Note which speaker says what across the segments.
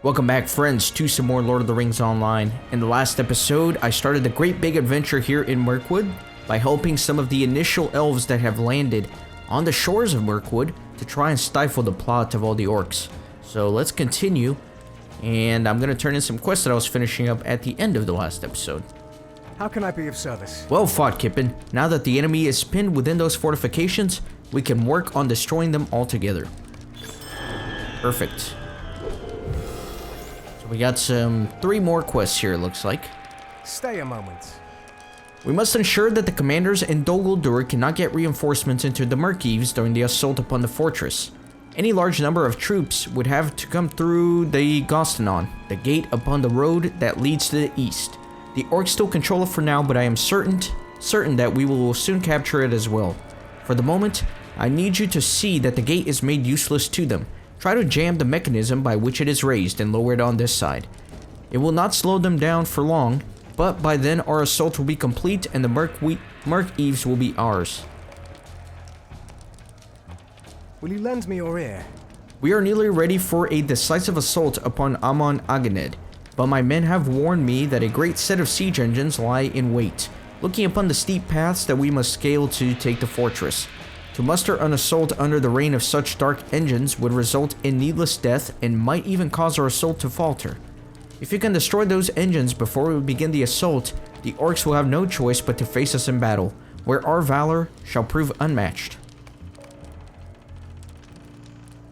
Speaker 1: Welcome back, friends, to some more Lord of the Rings Online. In the last episode, I started the great big adventure here in Mirkwood by helping some of the initial elves that have landed on the shores of Mirkwood to try and stifle the plot of all the orcs. So let's continue, and I'm going to turn in some quests that I was finishing up at the end of the last episode.
Speaker 2: How can I be of service?
Speaker 1: Well fought, Kippen. Now that the enemy is pinned within those fortifications, we can work on destroying them all together. Perfect. We got 3 more quests here, it looks like.
Speaker 2: Stay a moment.
Speaker 1: We must ensure that the commanders in Dol Guldur cannot get reinforcements into the Mirk-Eaves during the assault upon the fortress. Any large number of troops would have to come through the Gostanon, the gate upon the road that leads to the east. The orcs still control it for now, but I am certain that we will soon capture it as well. For the moment, I need you to see that the gate is made useless to them. Try to jam the mechanism by which it is raised and lower it on this side. It will not slow them down for long, but by then our assault will be complete and the Mirk-Eaves will be ours.
Speaker 2: Will you lend me your ear?
Speaker 1: We are nearly ready for a decisive assault upon Amon Aganed, but my men have warned me that a great set of siege engines lie in wait, looking upon the steep paths that we must scale to take the fortress. To muster an assault under the reign of such dark engines would result in needless death and might even cause our assault to falter. If you can destroy those engines before we begin the assault, the orcs will have no choice but to face us in battle, where our valor shall prove unmatched.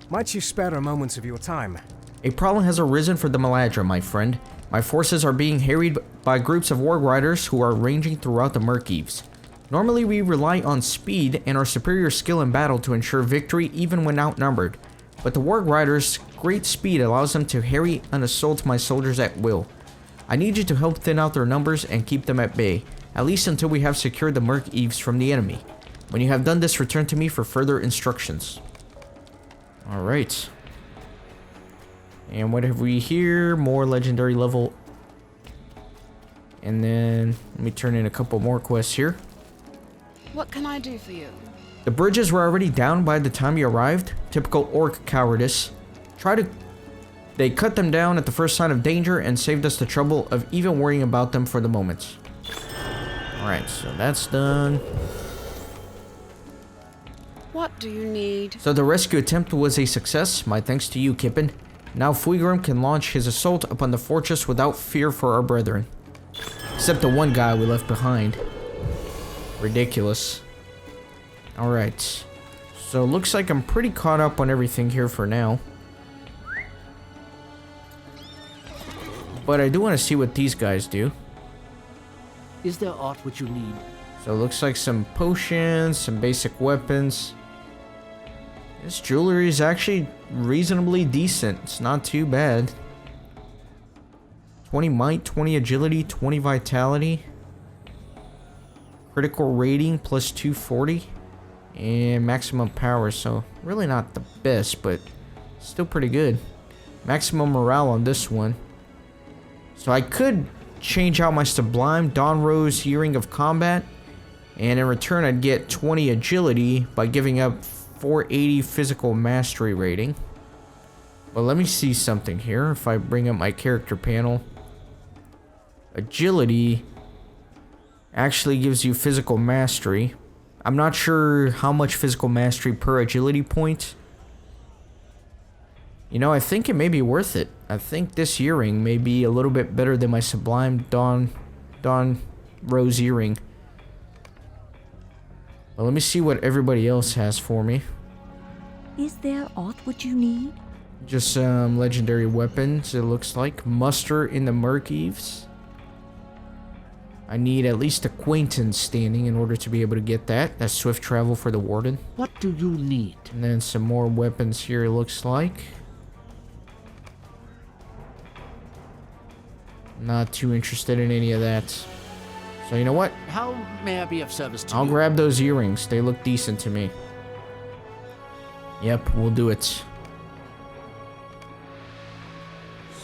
Speaker 2: Might you spare a moment of your time?
Speaker 1: A problem has arisen for the Maladra, my friend. My forces are being harried by groups of warg riders who are ranging throughout the Mirk-Eaves. Normally we rely on speed and our superior skill in battle to ensure victory even when outnumbered, but the warg riders' great speed allows them to harry and assault my soldiers at will. I need you to help thin out their numbers and keep them at bay, at least until we have secured the Mirk-Eaves from the enemy. When you have done this, return to me for further instructions. Alright. And what have we here? More legendary level. And then, let me turn in a couple more quests here.
Speaker 3: What can I do for you?
Speaker 1: The bridges were already down by the time you arrived. Typical orc cowardice. They cut them down at the first sign of danger and saved us the trouble of even worrying about them for the moment. Alright, so that's done.
Speaker 3: What do you need?
Speaker 1: So the rescue attempt was a success, my thanks to you, Kippen. Now Fuigrim can launch his assault upon the fortress without fear for our brethren. Except the one guy we left behind. Ridiculous. Alright. So looks like I'm pretty caught up on everything here for now. But I do want to see what these guys do.
Speaker 4: Is there aught which you need?
Speaker 1: So it looks like some potions, some basic weapons. This jewelry is actually reasonably decent. It's not too bad. 20 might, 20 agility, 20 vitality. Critical rating plus 240. And maximum power. So really not the best, but still pretty good. Maximum morale on this one. So I could change out my Sublime Dawn Rose Earring of Combat. And in return I'd get 20 agility by giving up 480 physical mastery rating. But let me see something here. If I bring up my character panel. Agility actually gives you physical mastery. I'm not sure how much physical mastery per agility point. You know, I think it may be worth it. I think this earring may be a little bit better than my Sublime Dawn Rose Earring. Well, let me see what everybody else has for me.
Speaker 5: Is there aught which you need?
Speaker 1: Just some legendary weapons, it looks like. Muster in the Mirk-Eaves. I need at least acquaintance standing in order to be able to get that. That's swift travel for the warden.
Speaker 4: What do you need?
Speaker 1: And then some more weapons here, it looks like. Not too interested in any of that. So you know what?
Speaker 4: How may I be of service to you?
Speaker 1: I'll grab those earrings. They look decent to me. Yep, we'll do it.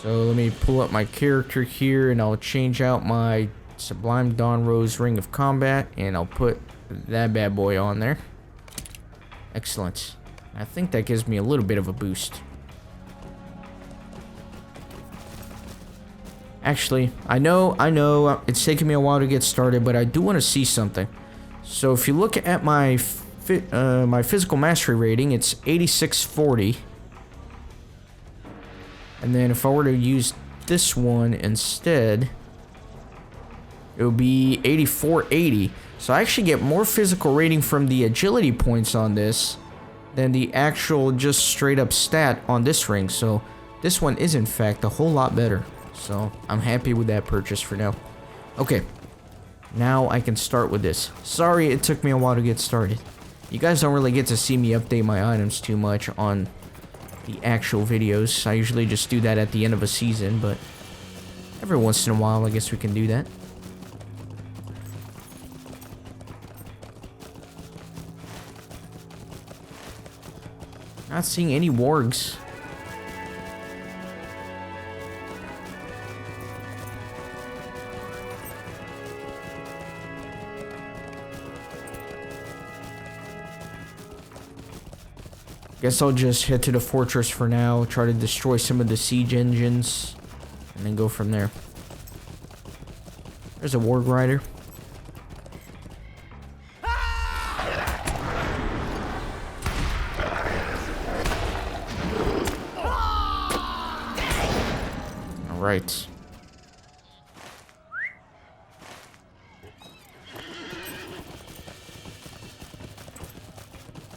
Speaker 1: So let me pull up my character here and I'll change out my Sublime Dawn Rose Ring of Combat and I'll put that bad boy on there. Excellent. I think that gives me a little bit of a boost. Actually, I know, it's taking me a while to get started, but I do want to see something. So if you look at my my physical mastery rating, it's 8640. And then if I were to use this one instead, it would be 8480. So I actually get more physical rating from the agility points on this than the actual just straight up stat on this ring. So this one is in fact a whole lot better. So I'm happy with that purchase for now. Okay, now I can start with this. Sorry it took me a while to get started. You guys don't really get to see me update my items too much on the actual videos. I usually just do that at the end of a season, but every once in a while I guess we can do that. Not seeing any wargs. Guess I'll just head to the fortress for now, try to destroy some of the siege engines, and then go from there. There's a warg rider. Alright.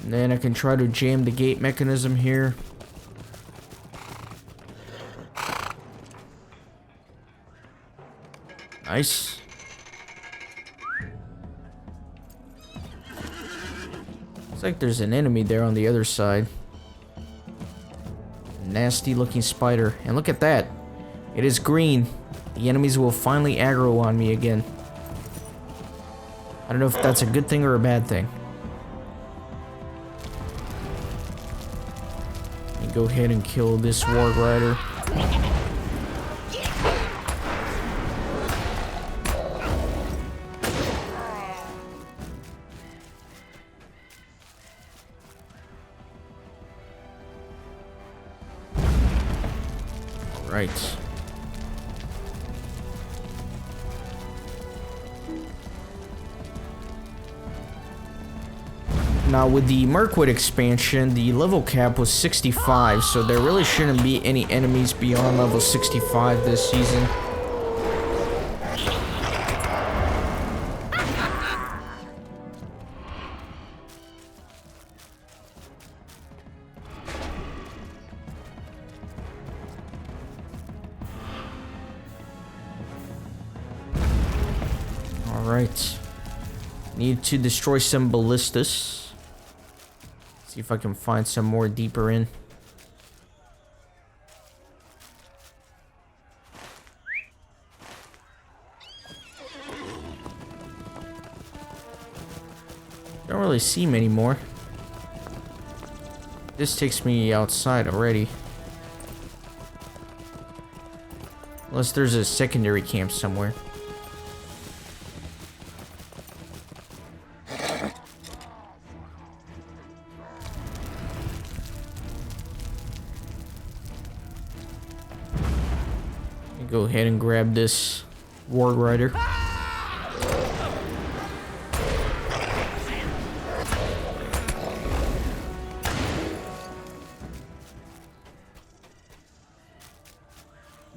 Speaker 1: And then I can try to jam the gate mechanism here. Nice. Looks like there's an enemy there on the other side. Nasty looking spider. And look at that. It is green. The enemies will finally aggro on me again. I don't know if that's a good thing or a bad thing. Go ahead and kill this warg rider. All right. Now with the Mirk-Eaves expansion, the level cap was 65, so there really shouldn't be any enemies beyond level 65 this season. Alright. Need to destroy some ballistas. See if I can find some more deeper in. Don't really see him anymore. This takes me outside already. Unless there's a secondary camp somewhere. Go ahead and grab this warg rider.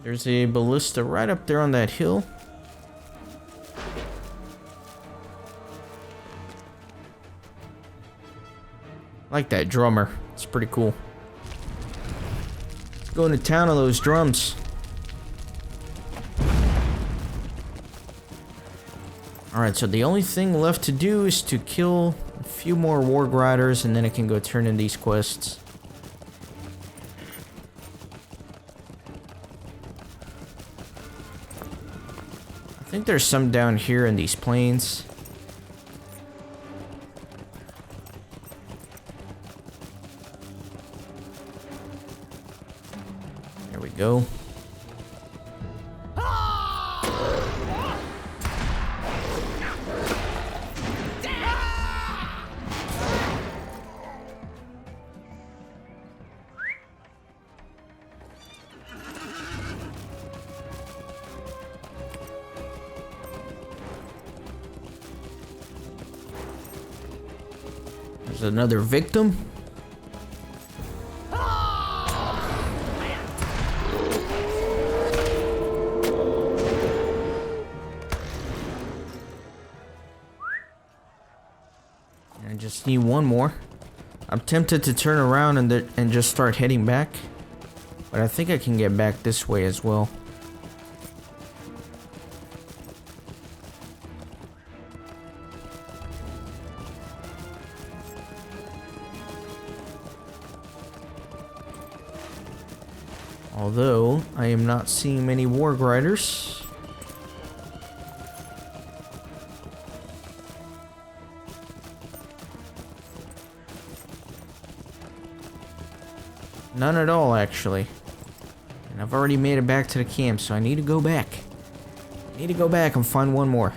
Speaker 1: There's a ballista right up there on that hill. I like that drummer. It's pretty cool. Let's go into town on those drums. Alright, so the only thing left to do is to kill a few more warg riders, and then I can go turn in these quests. I think there's some down here in these plains. There we go. There's another victim. I just need one more. I'm tempted to turn around and just start heading back, but I think I can get back this way as well. Although I am not seeing many warg riders. None at all, actually. And I've already made it back to the camp, so I need to go back. I need to go back and find one more.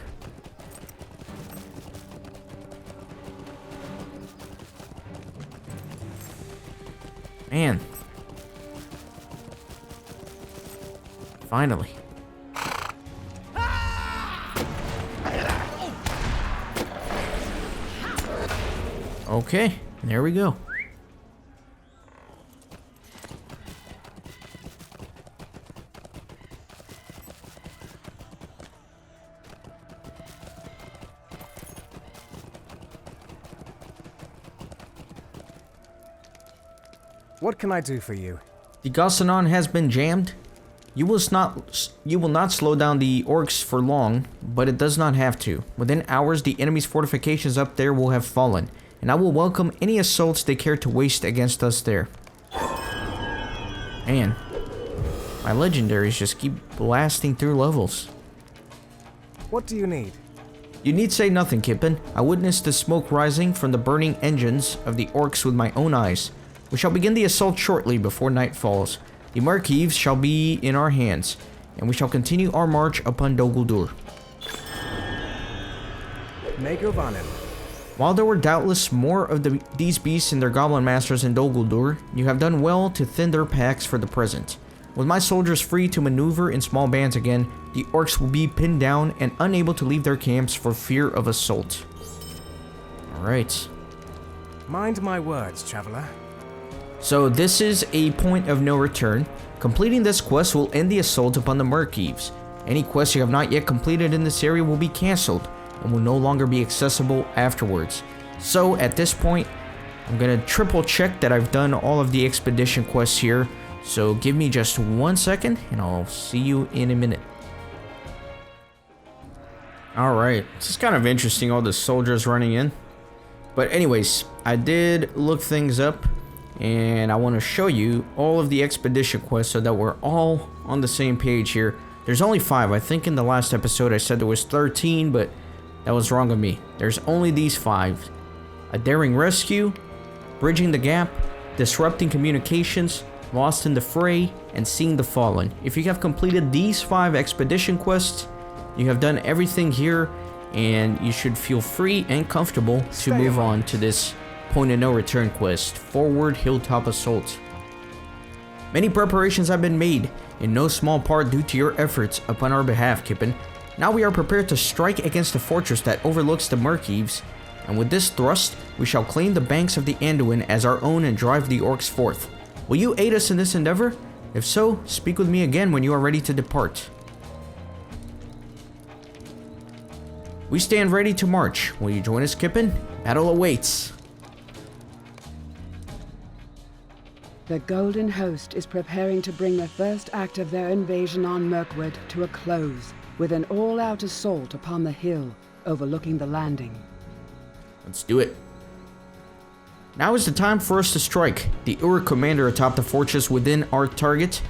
Speaker 1: Man. Finally. Okay, there we go.
Speaker 2: What can I do for you?
Speaker 1: The Gostanon has been jammed. You will not slow down the orcs for long, but it does not have to. Within hours, the enemy's fortifications up there will have fallen, and I will welcome any assaults they care to waste against us there. Man, my legendaries just keep blasting through levels.
Speaker 2: What do you need?
Speaker 1: You need say nothing, Kippen. I witnessed the smoke rising from the burning engines of the orcs with my own eyes. We shall begin the assault shortly before night falls. The Mirk-Eaves shall be in our hands, and we shall continue our march upon Dol Guldur.
Speaker 2: Negovanen.
Speaker 1: While there were doubtless more of these beasts and their goblin masters in Dol Guldur, you have done well to thin their packs for the present. With my soldiers free to maneuver in small bands again, the orcs will be pinned down and unable to leave their camps for fear of assault. Alright.
Speaker 2: Mind my words, traveler.
Speaker 1: So this is a point of no return. Completing this quest will end the assault upon the Mirk-Eaves. Any quests you have not yet completed in this area will be cancelled and will no longer be accessible afterwards. So at this point, I'm gonna triple check that I've done all of the expedition quests here. So give me just 1 second and I'll see you in a minute. Alright, this is kind of interesting, all the soldiers running in. But anyways, I did look things up. And I want to show you all of the expedition quests so that we're all on the same page here. There's only 5. I think in the last episode I said there was 13, but that was wrong of me. There's only these 5. A daring rescue, bridging the gap, disrupting communications, lost in the fray, and seeing the fallen. If you have completed these 5 expedition quests, you have done everything here, and you should feel free and comfortable to move on to this point of no return quest, Forward Hilltop Assault. Many preparations have been made, in no small part due to your efforts upon our behalf, Kippen. Now we are prepared to strike against the fortress that overlooks the Mirk-Eaves, and with this thrust, we shall claim the banks of the Anduin as our own and drive the orcs forth. Will you aid us in this endeavor? If so, speak with me again when you are ready to depart. We stand ready to march. Will you join us, Kippen? Battle awaits.
Speaker 3: The Golden Host is preparing to bring the first act of their invasion on Mirkwood to a close, with an all-out assault upon the hill overlooking the landing.
Speaker 1: Let's do it. Now is the time for us to strike. The Uruk commander atop the fortress within our target.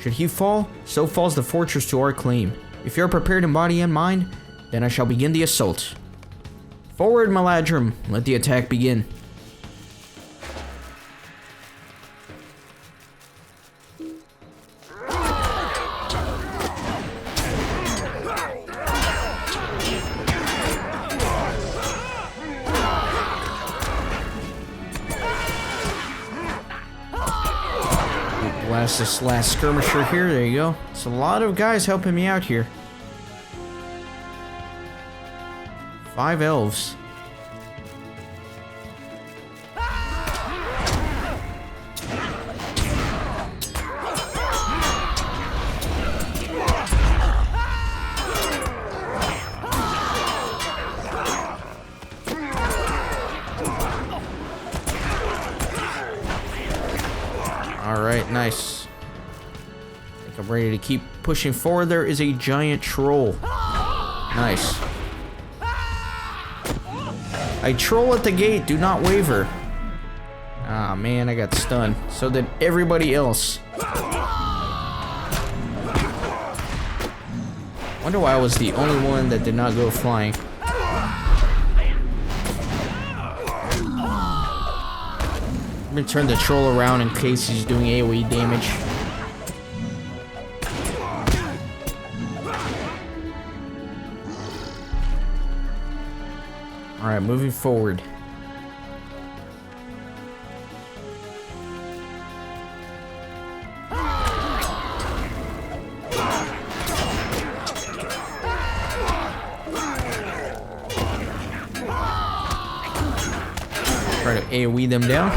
Speaker 1: Should he fall, so falls the fortress to our claim. If you are prepared in body and mind, then I shall begin the assault. Forward, Maladrim. Let the attack begin. Blast this last skirmisher here. There you go. It's a lot of guys helping me out here. 5 elves. nice. I think I'm ready to keep pushing forward. There is a giant troll. Nice. A troll at the gate, do not waver. Ah, man, I got stunned. So did everybody else. Wonder why I was the only one that did not go flying. I'm gonna turn the troll around in case he's doing AoE damage. Alright, moving forward. Try to AoE them down.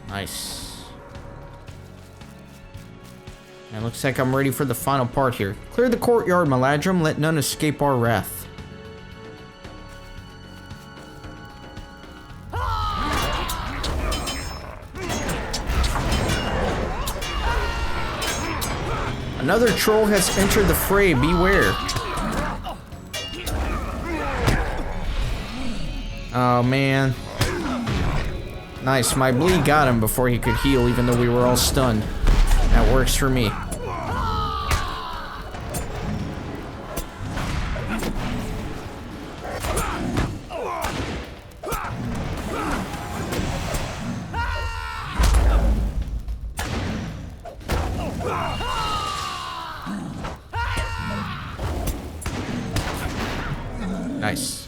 Speaker 1: Nice. And looks like I'm ready for the final part here. Clear the courtyard, Maladrum. Let none escape our wrath. Another troll has entered the fray. Beware. Oh, man. Nice. My bleed got him before he could heal, even though we were all stunned. That works for me. Nice.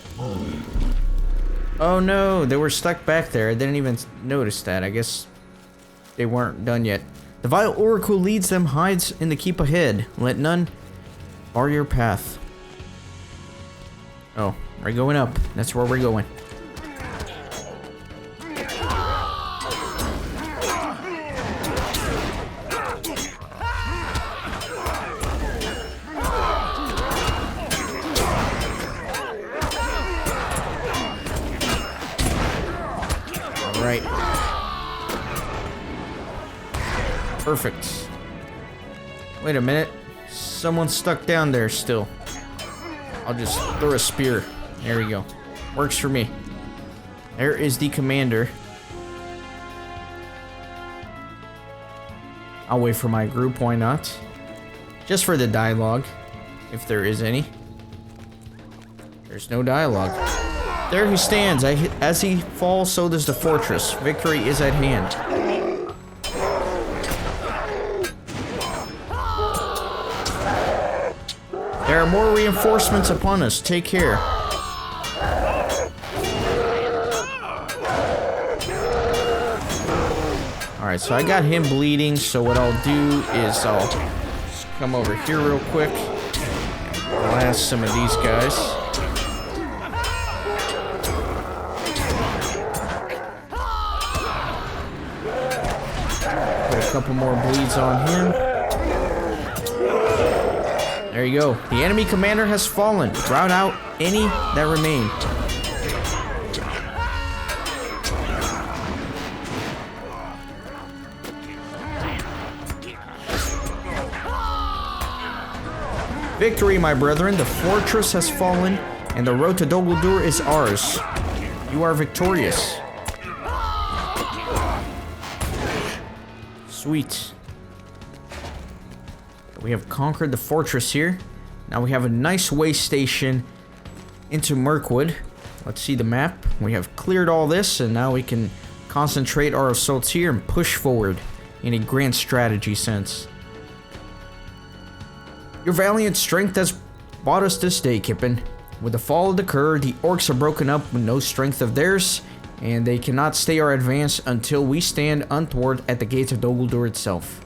Speaker 1: Oh no, they were stuck back there. I didn't even notice that. I guess they weren't done yet. The vile orc who leads them hides in the keep ahead. Let none bar your path. Oh, we're going up. That's where we're going. Right. Perfect. Wait a minute. Someone's stuck down there still. I'll just throw a spear. There we go. Works for me. There is the commander. I'll wait for my group, why not? Just for the dialogue, if there is any. There's no dialogue. There he stands. As he falls, so does the fortress. Victory is at hand. There are more reinforcements upon us. Take care. Alright, so I got him bleeding, so what I'll do is I'll just come over here real quick. Blast some of these guys. Couple more bleeds on him. There you go. The enemy commander has fallen. Rout out any that remain. Victory, my brethren. The fortress has fallen, and the road to Dol Guldur is ours. You are victorious. Sweet. We have conquered the fortress here. Now we have a nice way station into Mirkwood. Let's see the map. We have cleared all this, and now we can concentrate our assaults here and push forward in a grand strategy sense. Your valiant strength has brought us this day, Kippen. With the fall of the Kerr, the orcs are broken up with no strength of theirs, and they cannot stay our advance until we stand unthwarted at the gates of Dol Guldur itself.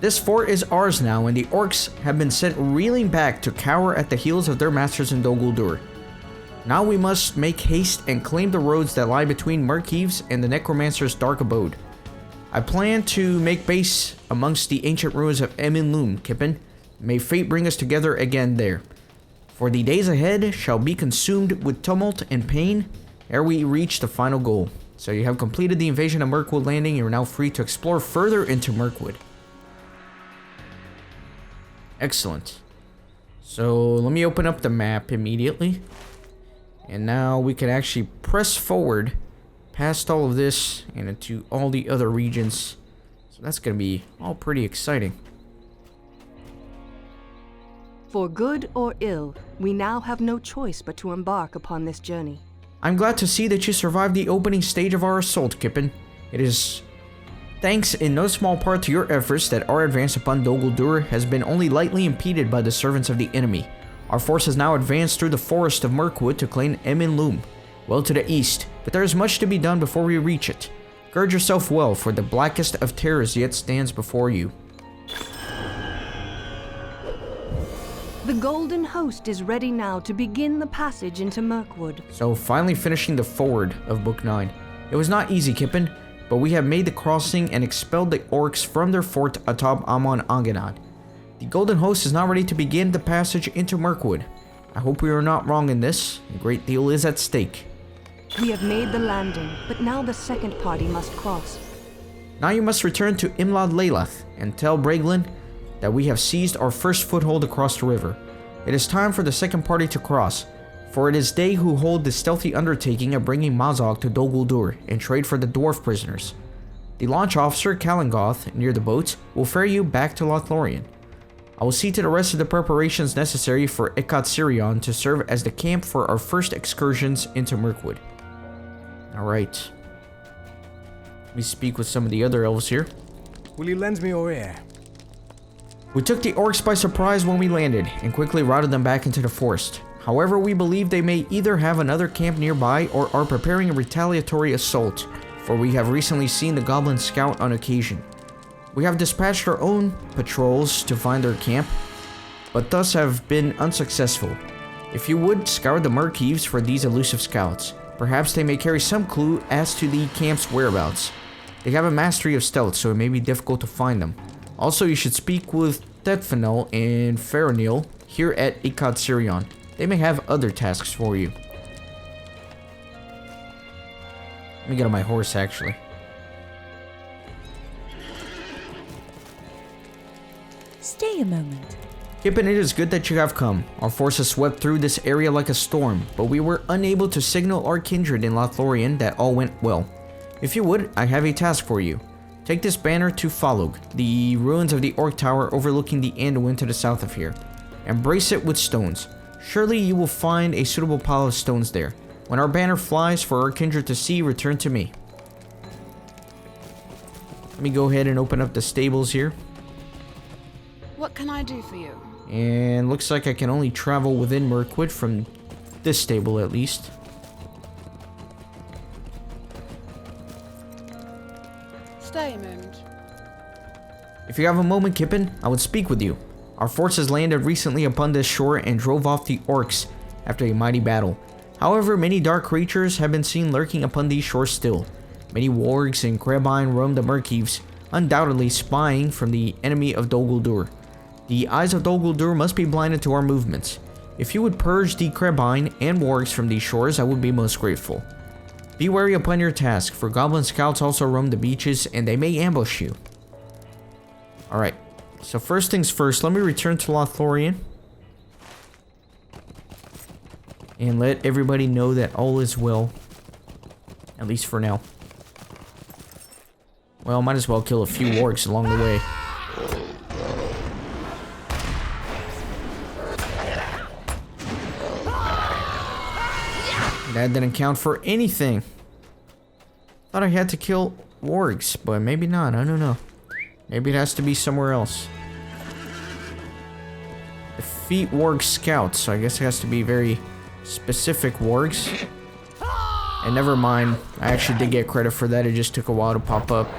Speaker 1: This fort is ours now, and the orcs have been sent reeling back to cower at the heels of their masters in Dol Guldur. Now we must make haste and claim the roads that lie between Mirk-Eaves and the Necromancer's dark abode. I plan to make base amongst the ancient ruins of Emin Lum, Kippen. May fate bring us together again there. For the days ahead shall be consumed with tumult and pain, ere we reach the final goal. So you have completed the invasion of Mirkwood Landing. You are now free to explore further into Mirkwood. Excellent. So let me open up the map immediately. And now we can actually press forward past all of this and into all the other regions. So that's going to be all pretty exciting.
Speaker 6: For good or ill, we now have no choice but to embark upon this journey.
Speaker 1: I'm glad to see that you survived the opening stage of our assault, Kippen. It is thanks in no small part to your efforts that our advance upon Dol Guldur has been only lightly impeded by the servants of the enemy. Our force has now advanced through the forest of Mirkwood to claim Emin Loom, well to the east, but there is much to be done before we reach it. Gird yourself well, for the blackest of terrors yet stands before you.
Speaker 6: The Golden Host is ready now to begin the passage into Mirkwood.
Speaker 1: So finally finishing the forward of Book 9. It was not easy, Kippen, but we have made the crossing and expelled the orcs from their fort atop Amon Anganad. The Golden Host is now ready to begin the passage into Mirkwood. I hope we are not wrong in this. A great deal is at stake.
Speaker 6: We have made the landing, but now the second party must cross.
Speaker 1: Now you must return to Imlad Leylath and tell Breglin that we have seized our first foothold across the river. It is time for the second party to cross, for it is they who hold the stealthy undertaking of bringing Mazog to Dol Guldur and trade for the dwarf prisoners. The launch officer, Kalangoth, near the boats, will ferry you back to Lothlorien. I will see to the rest of the preparations necessary for Ekatsirion to serve as the camp for our first excursions into Mirkwood. Alright. Let me speak with some of the other elves here.
Speaker 2: Will you lend me your ear?
Speaker 1: We took the orcs by surprise when we landed, and quickly routed them back into the forest. However, we believe they may either have another camp nearby or are preparing a retaliatory assault, for we have recently seen the Goblin Scout on occasion. We have dispatched our own patrols to find their camp, but thus have been unsuccessful. If you would, scour the Mirk-Eaves for these elusive scouts. Perhaps they may carry some clue as to the camp's whereabouts. They have a mastery of stealth, so it may be difficult to find them. Also, you should speak with Thedfanel and Faranil here at Ekatsirion. They may have other tasks for you. Let me get on my horse, actually.
Speaker 5: Stay a moment.
Speaker 1: Kippen, it is good that you have come. Our forces swept through this area like a storm, but we were unable to signal our kindred in Lothlorien that all went well. If you would, I have a task for you. Take this banner to Falug, the ruins of the Orc Tower overlooking the Anduin to the south of here, and brace it with stones. Surely you will find a suitable pile of stones there. When our banner flies for our kindred to see, return to me. Let me go ahead and open up the stables here.
Speaker 7: What can I do for you?
Speaker 1: And looks like I can only travel within Mirkwood from this stable at least.
Speaker 7: Stay a moment.
Speaker 1: If you have a moment, Kippen, I would speak with you. Our forces landed recently upon this shore and drove off the orcs after a mighty battle. However, many dark creatures have been seen lurking upon these shores still. Many wargs and Krebine roam the Mirk-Eaves, undoubtedly spying from the enemy of Dol Guldur. The eyes of Dol Guldur must be blinded to our movements. If you would purge the Krebine and wargs from these shores, I would be most grateful. Be wary upon your task, for goblin scouts also roam the beaches and they may ambush you. Alright, so first things first, let me return to Lothlorien. And let everybody know that all is well. At least for now. Well, might as well kill a few wargs along the way. That didn't count for anything. Thought I had to kill wargs, but maybe not. I don't know. Maybe it has to be somewhere else. Defeat warg scouts, so I guess it has to be very specific wargs. And never mind, I actually did get credit for that. It just took a while to pop up.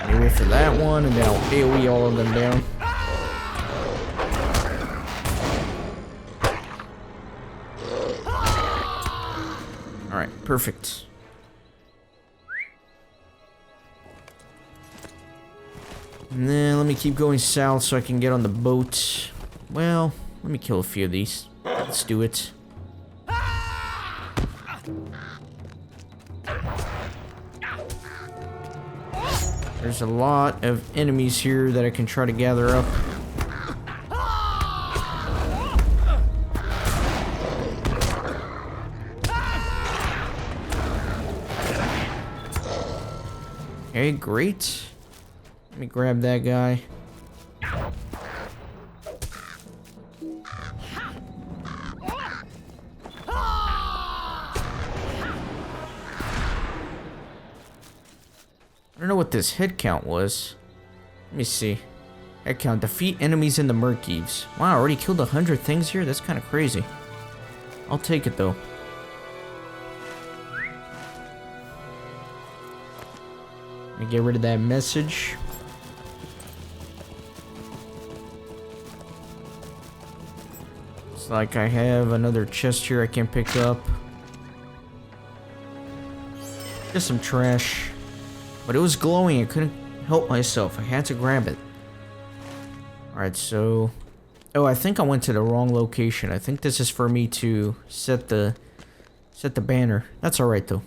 Speaker 1: Maybe for that one, and then I'll AoE all of them down. Alright, perfect. And then let me keep going south so I can get on the boat. Well, let me kill a few of these. Let's do it. There's a lot of enemies here that I can try to gather up. Okay, great. Let me grab that guy. I don't know what this head count was. Let me see. Head count. Defeat enemies in the Mirk-Eaves. Wow, I already killed 100 things here? That's kind of crazy. I'll take it though. Let me get rid of that message. Looks like I have another chest here I can pick up. Just some trash. But it was glowing, I couldn't help myself. I had to grab it. Alright, so... Oh, I think I went to the wrong location. I think this is for me to set the banner. That's alright though.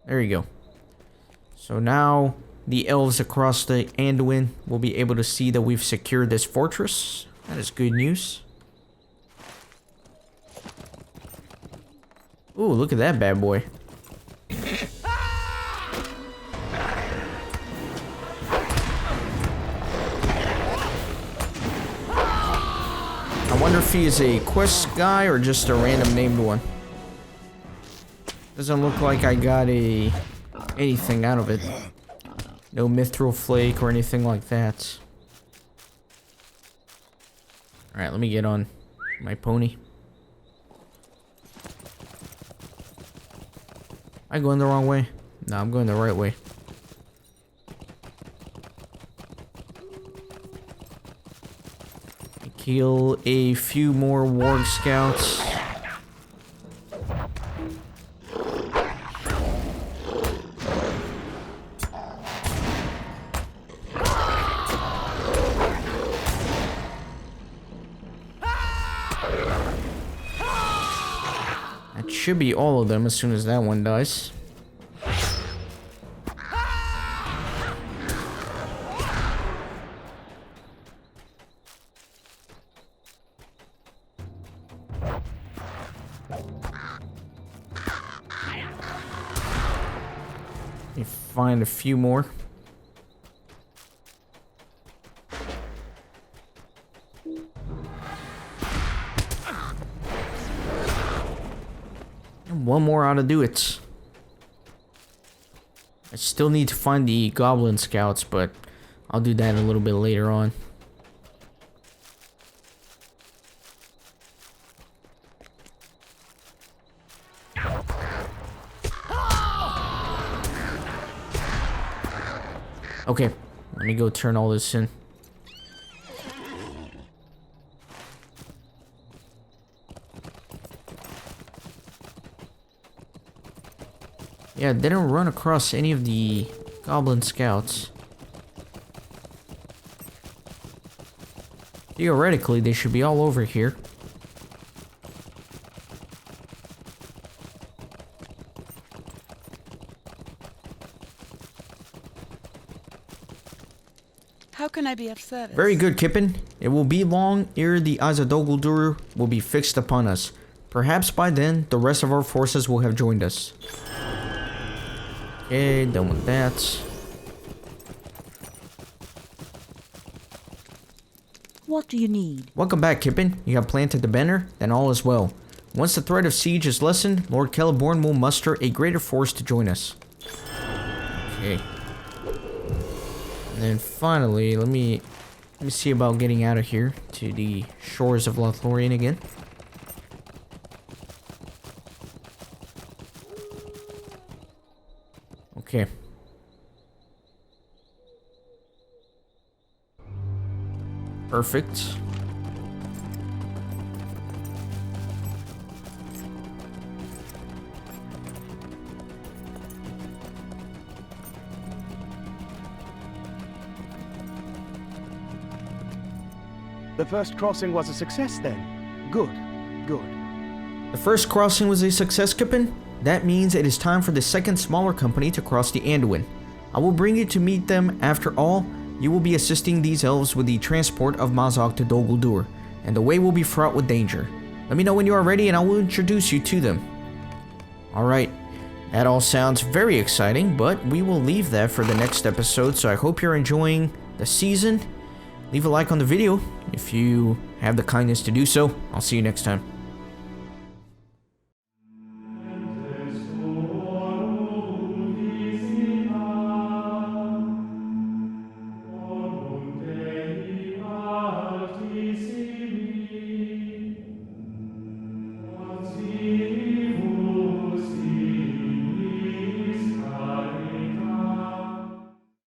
Speaker 1: There you go. So now the elves across the Anduin will be able to see that we've secured this fortress. That is good news. Ooh, look at that bad boy. I wonder if he is a quest guy or just a random named one. Doesn't look like I got anything out of it. No mithril flake or anything like that. Alright, let me get on my pony. Am I going the wrong way? No, I'm going the right way. Kill a few more warg scouts. That should be all of them as soon as that one dies. Find a few more. And one more ought to do it. I still need to find the goblin scouts, but I'll do that a little bit later on. Okay, let me go turn all this in. Yeah, didn't run across any of the goblin scouts. Theoretically, they should be all over here.
Speaker 7: How can I be of service?
Speaker 1: Very good, Kippen. It will be long ere the eyes of Dol will be fixed upon us. Perhaps by then, the rest of our forces will have joined us. Okay, done with that.
Speaker 5: What do you need?
Speaker 1: Welcome back, Kippen. You have planted the banner, then all is well. Once the threat of siege is lessened, Lord Celeborn will muster a greater force to join us. Okay. And then finally, let me see about getting out of here to the shores of Lothlorien again. Okay. Perfect.
Speaker 2: The first crossing was a success then. Good, good.
Speaker 1: The first crossing was a success, Captain? That means it is time for the second smaller company to cross the Anduin. I will bring you to meet them. After all, you will be assisting these elves with the transport of Mazog to Dol Guldur, and the way will be fraught with danger. Let me know when you are ready and I will introduce you to them. Alright, that all sounds very exciting, but we will leave that for the next episode, so I hope you're enjoying the season. Leave a like on the video if you have the kindness to do so. I'll see you next time.